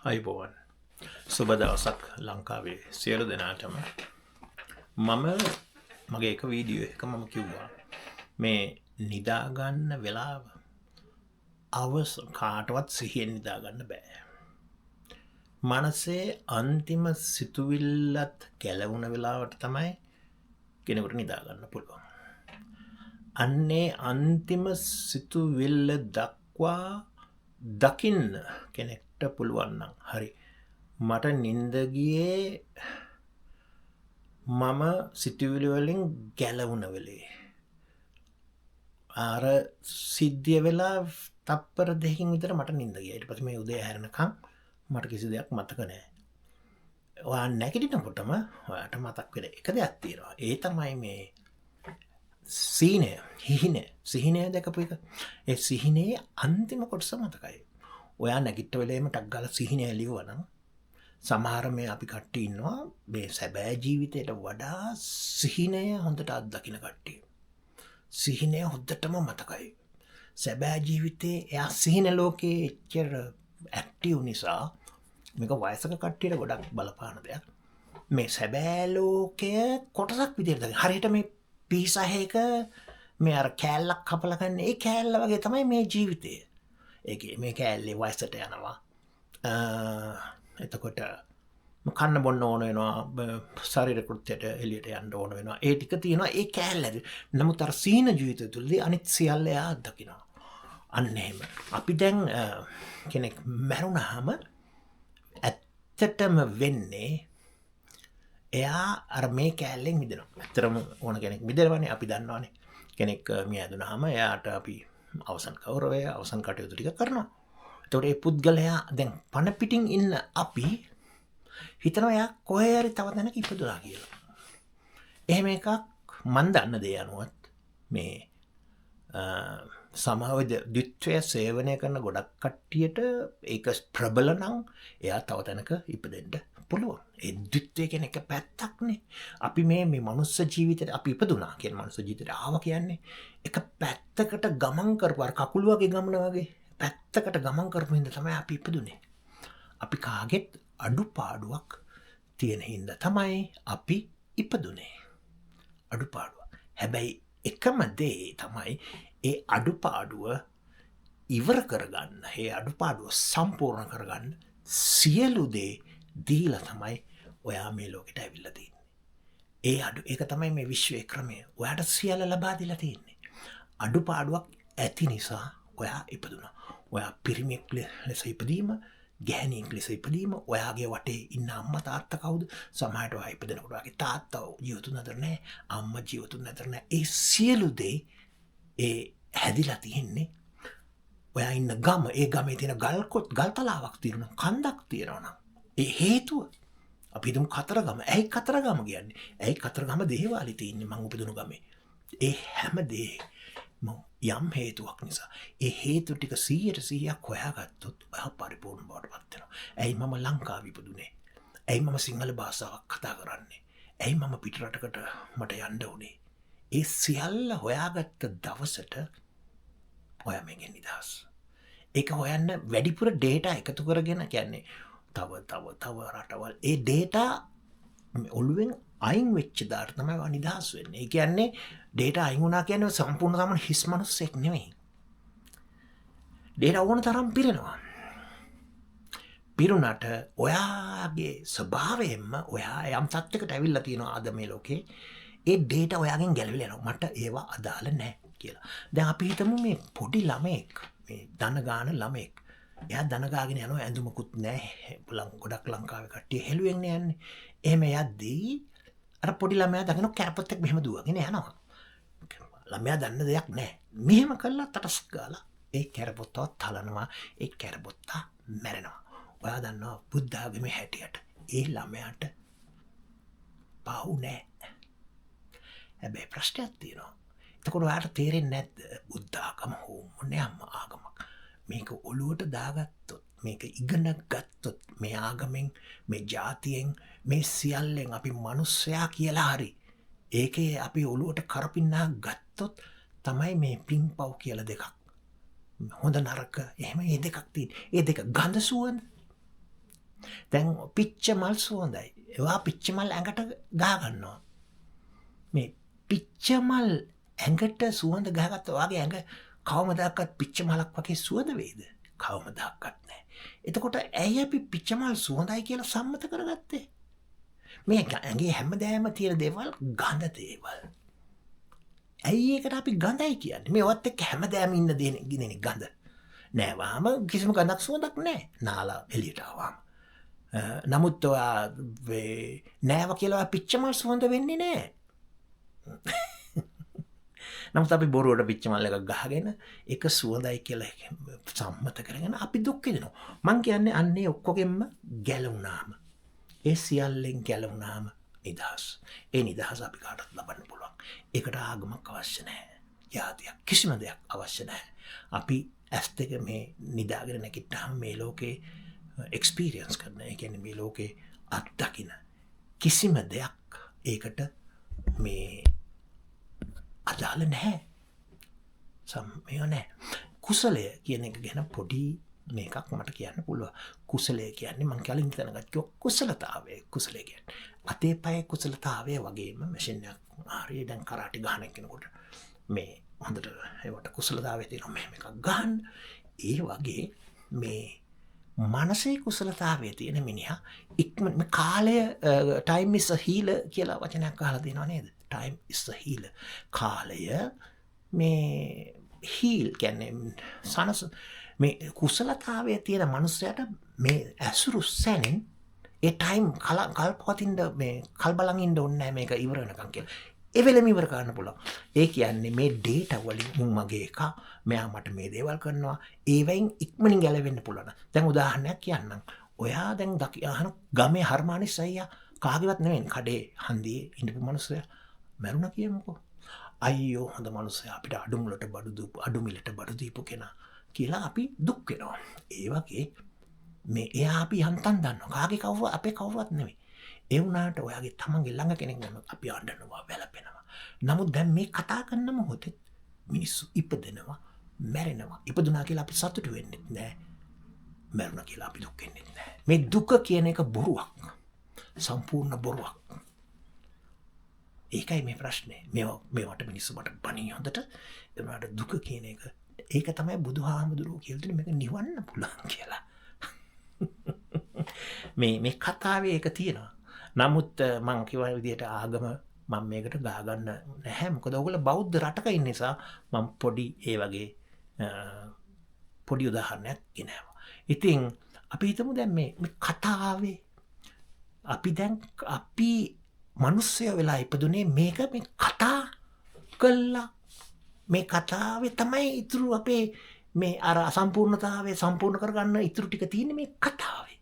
අයිබෝවන් සුබ දවසක් ලංකාවේ සියලු දෙනාටම මම මගේ එක වීඩියෝ එක මම කිව්වා මේ නිදාගන්න වෙලාව කාටවත් සිහියෙන් නිදාගන්න බෑ මනසේ අන්තිම සිතුවිල්ලත් ගැලවුණ වෙලාවට තමයි කෙනෙකුට නිදාගන්න පුළුවන් අන්නේ අන්තිම සිතුවිල්ල දක්වා දකින්න කෙනෙක්ට පුළුවන්නම් හරි මට නින්දගියේ මම සිතුවිලි වලින් ගැලවුණ වෙලේ ආර සිද්ධිය වෙලා තප්පර දෙකින් විතර මට නින්ද ගියා ඊට පස්සේ මේ උදේ හැරෙනකම් මට කිසි දෙයක් මතක නැහැ ඔයා නැගිටිනකොටම ඔයාට මතක් වෙන එක දෙයක් තියෙනවා ඒ තමයි මේ සිහිනය දැකපු එක ඒ සිහිනේ අන්තිම කොටස මතකයි ඔයා නැගිට්ට වෙලේම ටක් ගාලා සිහිනය ලියුවනම් සමහර මේ අපි කට්ටිය ඉන්නවා මේ සැබෑ ජීවිතයට වඩා සිහිනය හොඳට අත්දකින්න කට්ටිය සිහිනය හොඳටම මතකයි සැබෑ ජීවිතේ එයා සිහින ලෝකේ එච්චර ඇක්ටිව් නිසා මේක වයසක කට්ටියට ගොඩක් බලපාන දෙයක් මේ සැබෑ ලෝකය කොටසක් විදිහට දකින්න හරියට මේ පීසහයක මේ අර කෑල්ලක් කපලා ගන්න ඒ කෑල්ල වගේ තමයි මේ ජීවිතය ඒකේ මේ කෑල්ලේ වයසට යනවා එතකොට කන්න බොන්න ඕන වෙනවා ශරීර කෘත්‍යයට එළියට යන්න ඕන වෙනවා ඒ ටික තියෙනවා ඒ කෑල්ල නමුත් අර සීන ජීවිතය තුළදී අනිත් සියල්ල එයා දකිනවා අන්න එහෙම අපි දැන් කෙනෙක් මැරුණාම ඇත්තටම වෙන්නේ එයා අර මේ කෑල්ලෙන් මිදෙනවා ඇත්තටම ඕන කෙනෙක් මිදෙනවනේ අපි දන්නවනේ කෙනෙක් මිය ඇදුනහම එයාට අපි අවසන් ගෞරවය අවසන් කටයුතු ටික කරනවා එතකොට ඒ පුද්ගලයා දැන් පණ පිටින් ඉන්න අපි හිතනවා එයා කොහේ හරි තව තැනක ඉපදුනා කියලා. එහෙම එකක් මන් දන්න දේ අනුවත් මේ සමාව ද්විත්වය සේවනය කරන ගොඩක් කට්ටියට ඒක ප්‍රබල නම් එයා තව තැනක ඉපදෙන්න පුළුවන්. ඒ ද්විත්වය කියන එක පැත්තක්නේ. අපි මේ මනුස්ස ජීවිතේට අපි ඉපදුනා කියන මනුස්ස ජීවිතේට ආවා කියන්නේ එක පැත්තකට ගමන් කරපු අර කකුල වගේ ගමන වගේ පැත්තකට ගමන් කරපු හින්දා තමයි අපි ඉපදුනේ. අපි කාගෙත් අඩුපාඩුවක් තියෙන හින්දා තමයි අපි ඉපදුනේ. අඩුපාඩුව. හැබැයි එකම දේ තමයි ඒ අඩුපාඩුව ඉවර කරගන්න. ඒ අඩුපාඩුව සම්පූර්ණ කරගන්න සියලු දේ දීලා තමයි ඔයා මේ ලෝකෙට ඇවිල්ලා තියෙන්නේ. ඒක තමයි මේ විශ්වයේ ක්‍රමය. ඔයාට සියල්ල ලබා දීලා තියෙන්නේ. අඩුපාඩුවක් ඇති නිසා ඔයා ඉපදුනා. ඔයා පිරිමියෙක් ලෙස ඉපදීම, ගැහණියෙක් ලෙස ඉපදීම, ඔයාගේ වටේ ඉන්න අම්මා තාත්තා කවුද? සමහරට ඔයා ඉපදෙනකොට ඔයාගේ තාත්තා ජීවතුන් අතර නැහැ, අම්මා ජීවතුන් අතර නැහැ. ඒ සියලු දේ ඒ හැදිලා තියෙන්නේ ඔයා ඉන්න ගම, ඒ ගමේ තියෙන ගල් තලාවක් තියෙනවා, කන්දක් තියෙනවා නම් ඒ හේතුව අපි හිතමු කතරගම. ඇයි කතරගම කියන්නේ? ඇයි කතරගම දේවාලි තියෙන්නේ මං උපදින ගමේ? ඒ හැම දේ යම් හේතුවක් නිසා ඒ හේතු ටික 100% හොයාගත්තොත් ඔයා පරිපූර්ණ බවට පත් වෙනවා. ඇයි මම ලංකාවේ ඉපදුනේ? ඇයි මම සිංහල භාෂාවක් කතා කරන්නේ? ඇයි මම පිටරටකට මට යන්න උනේ? ඒ සියල්ල හොයාගත්ත දවසට ඔයා මේකෙන් නිදහස්. ඒක හොයන්න වැඩිපුර data එකතු කරගෙන කියන්නේ තව රටවල් ඒ data ඔළුවෙන් අයින් වෙච්ච දාට තමයි ඔයා නිදහස් වෙන්නේ. ඒ කියන්නේ data අයින් වුණා කියන්නේ සම්පූර්ණ සමන හිස් මනුස්සෙක් නෙමෙයි. data ඕන තරම් පිරෙනවා. පිරුණාට ඔයාගේ ස්වභාවයෙන්ම ඔයා යම් තත්යකට ඇවිල්ලා තියෙනවා අද මේ ලෝකේ. ඒ data ඔයාගෙන් ගැලවිලා යනවා. මට ඒවා අදාළ නැහැ කියලා. දැන් අපි හිතමු මේ පොඩි ළමෙක් මේ දන ගාන ළමෙක්. එයා දන ගාගෙන යනවා ඇඳුමකුත් නැහැ. ගොඩක් ලංකාවේ කට්ටිය හෙළුවෙන් යන්නේ. එහෙම යද්දී අර පොඩි ළමයා දකින්න කැරපොත්තක් මෙහෙම දුවගෙන යනවා. ළමයා දන්න දෙයක් නැහැ. මෙහෙම කළා තටස් ගාලා ඒ කැරපොත්තව තලනවා. ඒ කැරපොත්තා මැරෙනවා. ඔයා දන්නවා බුද්ධ ආගමේ හැටියට ඒ ළමයාට පව් නැහැ. හැබැයි ප්‍රශ්නයක් තියෙනවා. එතකොට ඔයාට තේරෙන්නේ නැද්ද බුද්ධ ආගම හෝ මොනෑම ආගමක් මේක ඔළුවට දාගත්තොත් මේක ඉගෙන ගත්තොත් මේ ආගමෙන් මේ ජාතියෙන් මේ සියල්ලෙන් අපි මිනිස්සයා කියලා හරි ඒකේ අපි ඔළුවට කරපින්නා ගත්තොත් තමයි මේ පින්පව් කියලා දෙකක් හොඳ නරක එහෙම මේ දෙකක් තියෙන්නේ. ඒ දෙක ගඳ සුවඳ දැන් පිච්ච මල් සුවඳයි. ඒවා පිච්ච මල් ඇඟට ගහ ගන්නවා. මේ පිච්ච මල් ඇඟට සුවඳ ගහගත්තා වගේ ඇඟ කවමදාකවත් පිච්ච මලක් වගේ සුවඳ වේද? කවමදාකවත් නැහැ. එතකොට ඇයි අපි පිච්ච මල් සුවඳයි කියලා සම්මත කරගත්තේ? මේ ඇඟේ හැමදාම තියෙන දේවල් ගඳ දේවල්. ඇයි ඒකට අපි ගඳයි කියන්නේ? මේවත් එක්ක හැමදාම ඉන්න දෙන්නේ ගඳ. නෑවාම කිසිම ගඳක් සුවඳක් නැහැ. නාලා එළියට ආවම. නමුත් ඔයා නෑව කියලා පිච්ච මල් සුවඳ වෙන්නේ නැහැ. නමුත් අපි බොරුවට පිච්ච මල් එකක් ගහගෙන ඒක සුවඳයි කියලා සම්මත කරගෙන අපි දුක් විඳිනවා. මං කියන්නේ අන්නේ ඔක්කොගෙම ගැලවුණාම ඒ සියල්ලෙන් ගැලවුණාම නිදහස්. ඒ නිදහස අපි කාටවත් ලබන්න පුළුවන්. ඒකට ආගමක් අවශ්‍ය නැහැ. ජාතියක් කිසිම දෙයක් අවශ්‍ය නැහැ. අපි ඇස් දෙක මේ නිදාගෙන නැගිට්ටාම මේ ලෝකේ එක්ස්පීරියන්ස් කරන, ඒ කියන්නේ මේ ලෝකේ අත්දකින්න කිසිම දෙයක් ඒකට මේ අදාළ නැහැ. සම්මය නැහැ. කුසලය කියන එක ගැන පොඩි මේකක් මට කියන්න පුළුවන්. කුසලය කියන්නේ මං කලින් හිතනගත්ත කුසලතාවය. කුසලය කියන්නේ අතේ පයේ කුසලතාවය වගේම මැෂින් එකක් හරිය දැන් කරාටි ගහන කෙනෙකුට මේ හොඳට ඒවට කුසලතාවය තියෙනවා මෙහෙම එකක් ගහන්න. ඒ වගේ මේ මනසේ කුසලතාවය තියෙන මිනිහා ඉක්මන කාලය time is a healer කියලා වචනයක් අහලා තියෙනව නේද? time is a healer. කාලය මේ heal කියන්නේ සනස මේ කුසලතාවය තියෙන මනුස්සයට මේ ඇසුරු සැනින් ඒ ටයිම් කල්පවතින්ද මේ කල්බලන් ඉන්න ඕනේ නැහැ මේක ඉවර වෙනකන් කියලා. ඒ වෙලෙම ඉවර කරන්න පුළුවන්. ඒ කියන්නේ මේ ඩේටා වලින් මගේ එක මෙයා මට මේ දේවල් කරනවා ඒවෙන් ඉක්මනින් ගැලවෙන්න පුළුවන්. දැන් උදාහරණයක් කියන්නම්. ඔයා දැන් අහන ගමේ හර්මානිස් අයියා කාගේවත් නෙවෙයි කඩේ හන්දියේ ඉඳපු මනුස්සයා මැරුණා කියමුකෝ. අයියෝ හොඳ මනුස්සයා අපිට අඩු මිලට බඩු දීපු කෙනා කියලා අපි දුක් වෙනවා. ඒ වගේ මේ එයා අපි යන්තම් දන්නවා. කාගේ කවුව අපේ කවුරුවත් නෙවෙයි. ඒ වුණාට ඔයාගේ තමන්ගේ ළඟ කෙනෙක් නම් අපි අඬනවා වැළපෙනවා. නමුත් දැන් මේ කතා කරන මොහොතේ මිනිස්සු ඉපදෙනවා මැරෙනවා. ඉපදුනා කියලා අපි සතුටු වෙන්නේ නැහැ. මැරුණා කියලා අපි දුක් වෙන්නේ නැහැ. මේ දුක කියන එක බොරුවක්. සම්පූර්ණ බොරුවක්. ඒකයි මේ ප්‍රශ්නේ. මේවට මිනිස්සු මට බණී හොඳට ඒනට දුක කියන එක ඒක තමයි බුදුහාමුදුරුවෝ කියලා දෙන්නේ මේක නිවන්න පුළුවන් කියලා. මේ කතාවේ ඒක තියෙනවා. නමුත් මං කිව්ව විදිහට ආගම මම මේකට ගහගන්න නැහැ. මොකද ඔයගොල්ලෝ බෞද්ධ රටක ඉන්න නිසා මම පොඩි ඒ වගේ පොඩි උදාහරණයක් ගෙනාවා. ඉතින් අපි හිතමු දැන් මේ කතාවේ අපි මිනිස්සු වෙලා ඉපදුනේ මේක මේ කතා කළා. මේ කතාවේ තමයි ඉතුරු අපේ මේ අර අසම්පූර්ණතාවය සම්පූර්ණ කරගන්න ඉතුරු ටික තියෙන්නේ මේ කතාවේ.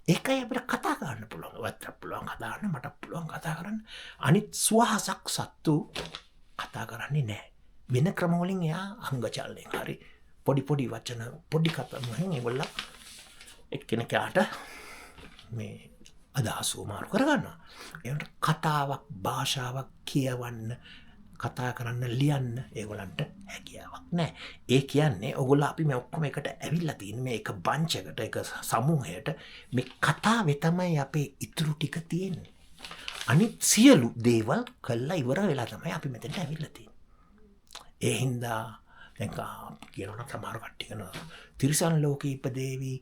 ඒකයි අපිට කතා කරන්න පුළුවන්. වත්තර පුළුවන් කතා කරන්න, මට පුළුවන් කතා කරන්න. අනිත් සුවහසක් සත්තු කතා කරන්නේ නැහැ. වෙන ක්‍රම වලින් එයා අංගචල්ලෙන් හරි පොඩි වචන පොඩි කතා මොහෙන් ඒගොල්ලෝ එක්කෙනෙක්ට මේ අදහස් උමාරු කරගන්නවා. ඒකට කතාවක් භාෂාවක් කියවන්න කතා කරන්න ලියන්න ඒගොල්ලන්ට හැකියාවක් නැහැ. ඒ කියන්නේ ඔයගොල්ලෝ අපි මේ ඔක්කොම එකට ඇවිල්ලා තියෙන මේ එක බන්ච් එකට එක සමූහයට මේ කතාවේ තමයි අපේ ඉතුරු ටික තියෙන්නේ. අනිත් සියලු දේවල් කළා ඉවර වෙලා තමයි අපි මෙතනට ඇවිල්ලා තියෙන්නේ. ඒ හින්දා දැන් කියනවා සමහර කට්ටිය කරනවා තිරිසන් ලෝකේ ඉපදේවි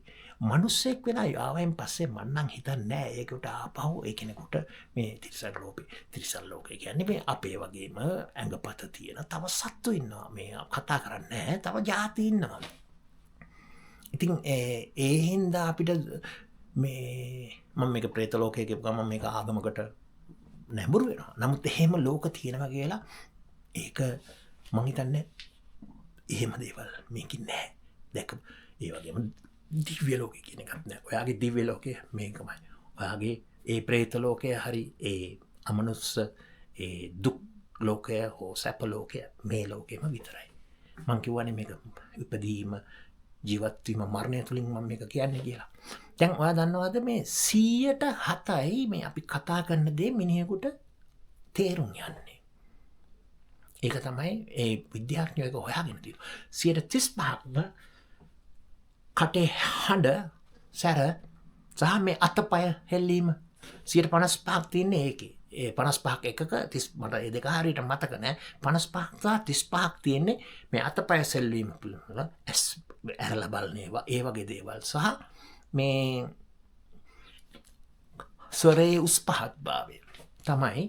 මිනිස්සෙක් වෙලා ආවයින් පස්සේ මම නම් හිතන්නේ නැහැ ඒකට ආපහු ඒ කෙනෙකුට මේ තිරිසන් ලෝකේ කියන්නේ මේ අපේ වගේම ඇඟපත තියෙන තව සත්තු ඉන්නවා මේ කතා කරන්නේ නැහැ තව ಜಾති ඉන්නවා. ඉතින් ඒ හින්දා අපිට මේ මම මේක പ്രേත ලෝකයේ කියපුවම මේක ආගමකට නැඹුරු වෙනවා. නමුත් එහෙම ලෝක තියෙනවා කියලා ඒක මම හිතන්නේ එහෙම දේවල් මේකින් නැහැ. දැක ඒ වගේම දිව්‍ය ලෝකේ කියන එකක් නෑ. ඔයාගේ දිව්‍ය ලෝකය මේකමයි. ඔයාගේ ඒ പ്രേත ලෝකය හරි ඒ අමනුස්ස ඒ දුක් ලෝකය හෝ සැප ලෝකය මේ ලෝකෙම විතරයි. මං කියවනේ මේක ඉපදීම ජීවත් වීම මරණය තුලින් මම මේක කියන්නේ කියලා. දැන් ඔයා දන්නවද මේ 107යි මේ අපි කතා කරන දේ මිනිහෙකුට තේරුම් යන්නේ. ඒක තමයි ඒ විද්‍යාඥයෝ ඒක හොයාගෙන තියෙනවා. 135ක්ම කටේ හඬ සැර සහ මේ අතපය හෙල්ලීම 55ක් තියෙන්නේ ඒකේ. ඒ 55ක් එකක 30 මට ඒ දෙක හරියට මතක නෑ. 55ක් සහ 35ක් තියෙන්නේ මේ අතපය සෙල්වීම පිළිබඳව ඇස් ඇරලා බලන ඒවා ඒ වගේ දේවල් සහ මේ ස්වරයේ උස් පහත් භාවය තමයි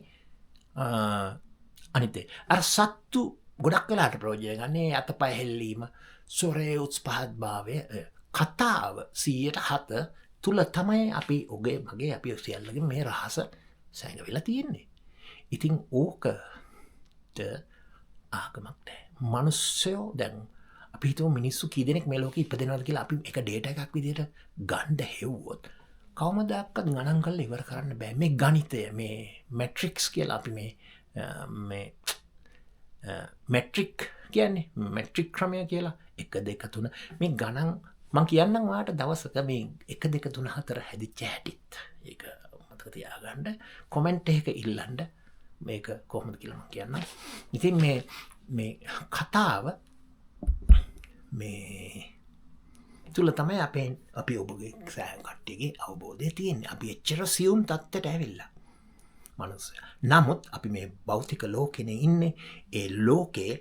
අනිතේ. අර සත්තු ගොඩක් වෙලාට ප්‍රයෝජනය ගන්නේ අතපය හෙල්ලීම ස්වරයේ උස් පහත් භාවය කතාව 107 තුල තමයි අපි ඔගේ මගේ අපි සියල්ලගේ මේ රහස සැඟවිලා තියෙන්නේ. ඉතින් ඕකට ආගමක් නැහැ. මිනිස්සුયો දැන් අපි හිතුව මිනිස්සු කී දෙනෙක් මේ ලෝකෙ ඉපදෙනවද කියලා අපි එක ඩේටා එකක් විදිහට ගන්න හෙව්වොත් කවමදාවත් ගණන් කරලා ඉවර කරන්න බෑ. මේ ගණිතය මේ මැට්‍රික්ස් කියලා අපි මේ මැට්‍රික් කියන්නේ මැට්‍රික් ක්‍රමය කියලා 1 2 3 මේ ගණන් මං කියන්නම් ඔයාලට දවසක මේ 1 2 3 4 හැදිච්ච හැටිත් ඒක මතක තියාගන්න කමෙන්ට් එකක ඉල්ලන්න මේක කොහොමද කියලා මං කියන්නම්. ඉතින් මේ කතාව මේ තුල තමයි අපි ඔබගේ සෑම කට්ටියගේ අවබෝධය තියෙන්නේ. අපි එච්චර සියුම් තත්ත්වයට ඇවිල්ලා මනුස්සය. නමුත් අපි මේ භෞතික ලෝකෙනේ ඉන්නේ. ඒ ලෝකේ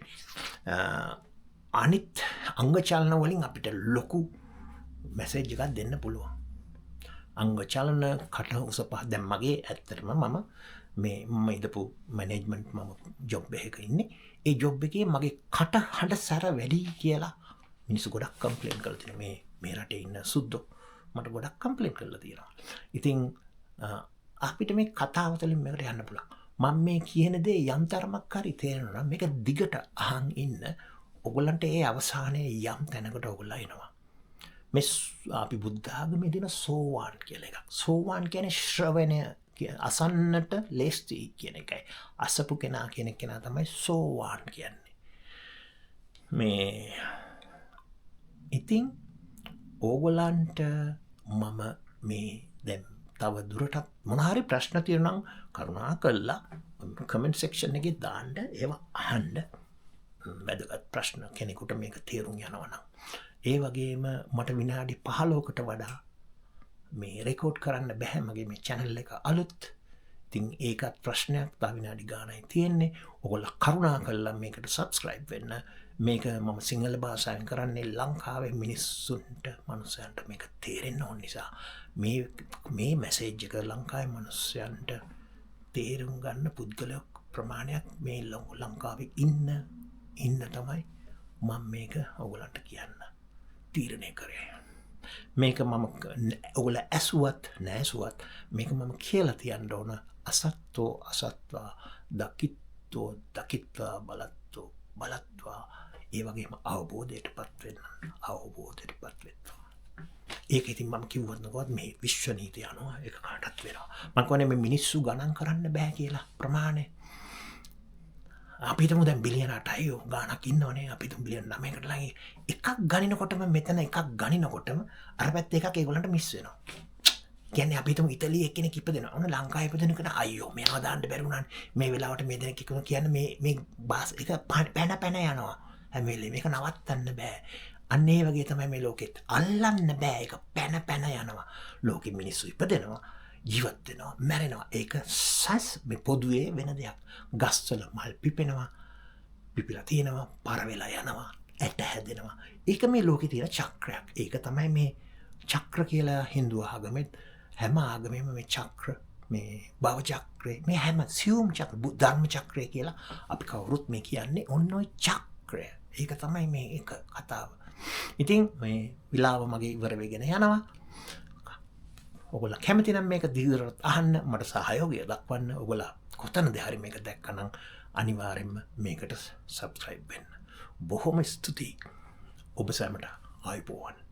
අනිත් අංග චලන වලින් අපිට ලොකු මැසේජ් එකක් දෙන්න පුළුවන්. අංග චලන කට උස පහ දැන් මගේ ඇත්තටම මම ඉදපු මැනේජ්මන්ට් මම ජොබ් එකක ඉන්නේ. ඒ ජොබ් එකේ මගේ කට හඬ සැර වැඩි කියලා මිනිස්සු ගොඩක් කම්ප්ලේන් කරලා තියෙනවා. මේ රටේ ඉන්න සුද්දෝ මට ගොඩක් කම්ප්ලේන් කරලා තියෙනවා. ඉතින් අපිට මේ කතාව තුළින් මේකට යන්න පුළුවන්. මම මේ කියන දේ යම් තරමක් හරි තේරෙනවා නම් මේක දිගට අහන් ඉන්න ඔයගොල්ලන්ට ඒ අවසානයේ යම් තැනකට ඔයගොල්ලෝ එනවා. මේ අපි බුද්ධ ආගමේ දෙන සෝවාන් කියලා එකක්. සෝවාන් කියන්නේ ශ්‍රවණය අසන්නට ලේස්ති කියන එකයි. අසපු කෙනා කියන කෙනා තමයි සෝවාන් කියන්නේ. මේ ඉතින් ඕගොල්ලන්ට මම මේ දැන් තව දුරටත් මොන හරි ප්‍රශ්න තියෙනවා නම් කරුණා කරලා කමෙන්ට් සෙක්ෂන් එකේ දාන්න ඒවා අහන්න. වැදගත් ප්‍රශ්න කෙනෙකුට මේක තේරුම් යනවා නම් ඒ වගේම මට විනාඩි 15කට වඩා මේ රෙකෝඩ් කරන්න බෑ මගේ මේ channel එක අලුත්. ඉතින් ඒකත් ප්‍රශ්නයක්. තව විනාඩි ගානයි තියෙන්නේ. ඔයගොල්ලෝ කරුණා කරලා මේකට subscribe වෙන්න. මේක මම සිංහල භාෂාවෙන් කරන්නේ ලංකාවේ මිනිස්සුන්ට මනුස්සයන්ට මේක තේරෙන්න ඕන නිසා මේ මැසේජ් එක ලංකාවේ මනුස්සයන්ට තේරුම් ගන්න පුද්ගලයෝ ප්‍රමාණයක් මේ ලංකාවේ ඉන්න තමයි මම මේක ඔයගලන්ට කියන්න තීරණය කරේ. මේක මම ඔයගොල්ලෝ ඇසුවත් නැසුවත් මේක මම කියලා තියන්න ඕන. අසත්තෝ අසත්වා දකිත්තෝ දකිත්වා බලත්තෝ බලත්වා ඒ වගේම අවබෝධයටපත් වෙන්න ඒක ඉතින් මම කිව්වත් නකොත් මේ විශ්ව නීතිය අනුව ඒක කාටත් වෙනවා. මම කියන්නේ මේ මිනිස්සු ගණන් කරන්න බෑ කියලා ප්‍රමාණය. අපි හිතමු දැන් බිලියන 8යි ගාණක් ඉන්නවනේ. අපි හිතමු බිලියන 9කට ළඟ එකක් ගණනකොටම මෙතන එකක් ගණනකොටම අර පැත්තේ එකක් ඒගොල්ලන්ට මිස් වෙනවා. කියන්නේ අපි හිතමු ඉතාලියේ එක්කෙනෙක් ඉපදෙනවා. ඔන්න ලංකාවේ ඉපදෙන කෙනා අයියෝ මෙයාව දාන්න බැරි වුණානේ. මේ වෙලාවට මේ දෙනෙක් එක්කම කියන්නේ මේ බාස් එක පැන යනවා. හැම වෙලේම මේක නවත්තන්න බෑ. අන්න ඒ වගේ තමයි මේ ලෝකෙත්. අල්ලන්න බෑ. ඒක පැන යනවා. ලෝකෙ මිනිස්සු ඉපදෙනවා. ජීවත් වෙනවා මැරෙනවා. ඒක සස් මේ පොදුවේ වෙන දෙයක්. ගස්වල මල් පිපෙනවා. පිපිලා තියෙනවා. පර වෙලා යනවා. ඇට හැදෙනවා. ඒක මේ ලෝකේ තියෙන චක්‍රයක්. ඒක තමයි මේ චක්‍ර කියලා හින්දු ආගමෙත් හැම ආගමෙම මේ චක්‍ර මේ භව චක්‍රේ මේ හැම සියුම් චක්‍ර ධර්ම චක්‍රය කියලා අපි කවුරුත් මේ කියන්නේ ඔන්න ඔය චක්‍රය. ඒක තමයි මේ එක කතාව. ඉතින් මේ විලාව මගේ ඉවර වෙගෙන යනවා. ඔයගොල්ලෝ කැමති නම් මේක දිගට අහන්න මට සහයෝගය දක්වන්න. ඔයගොල්ලෝ කොතනද හරි මේක දැක්කනම් අනිවාර්යෙන්ම මේකට subscribe වෙන්න. බොහොම ස්තුතියි. ඔබ සැමට ආයුබෝවන්.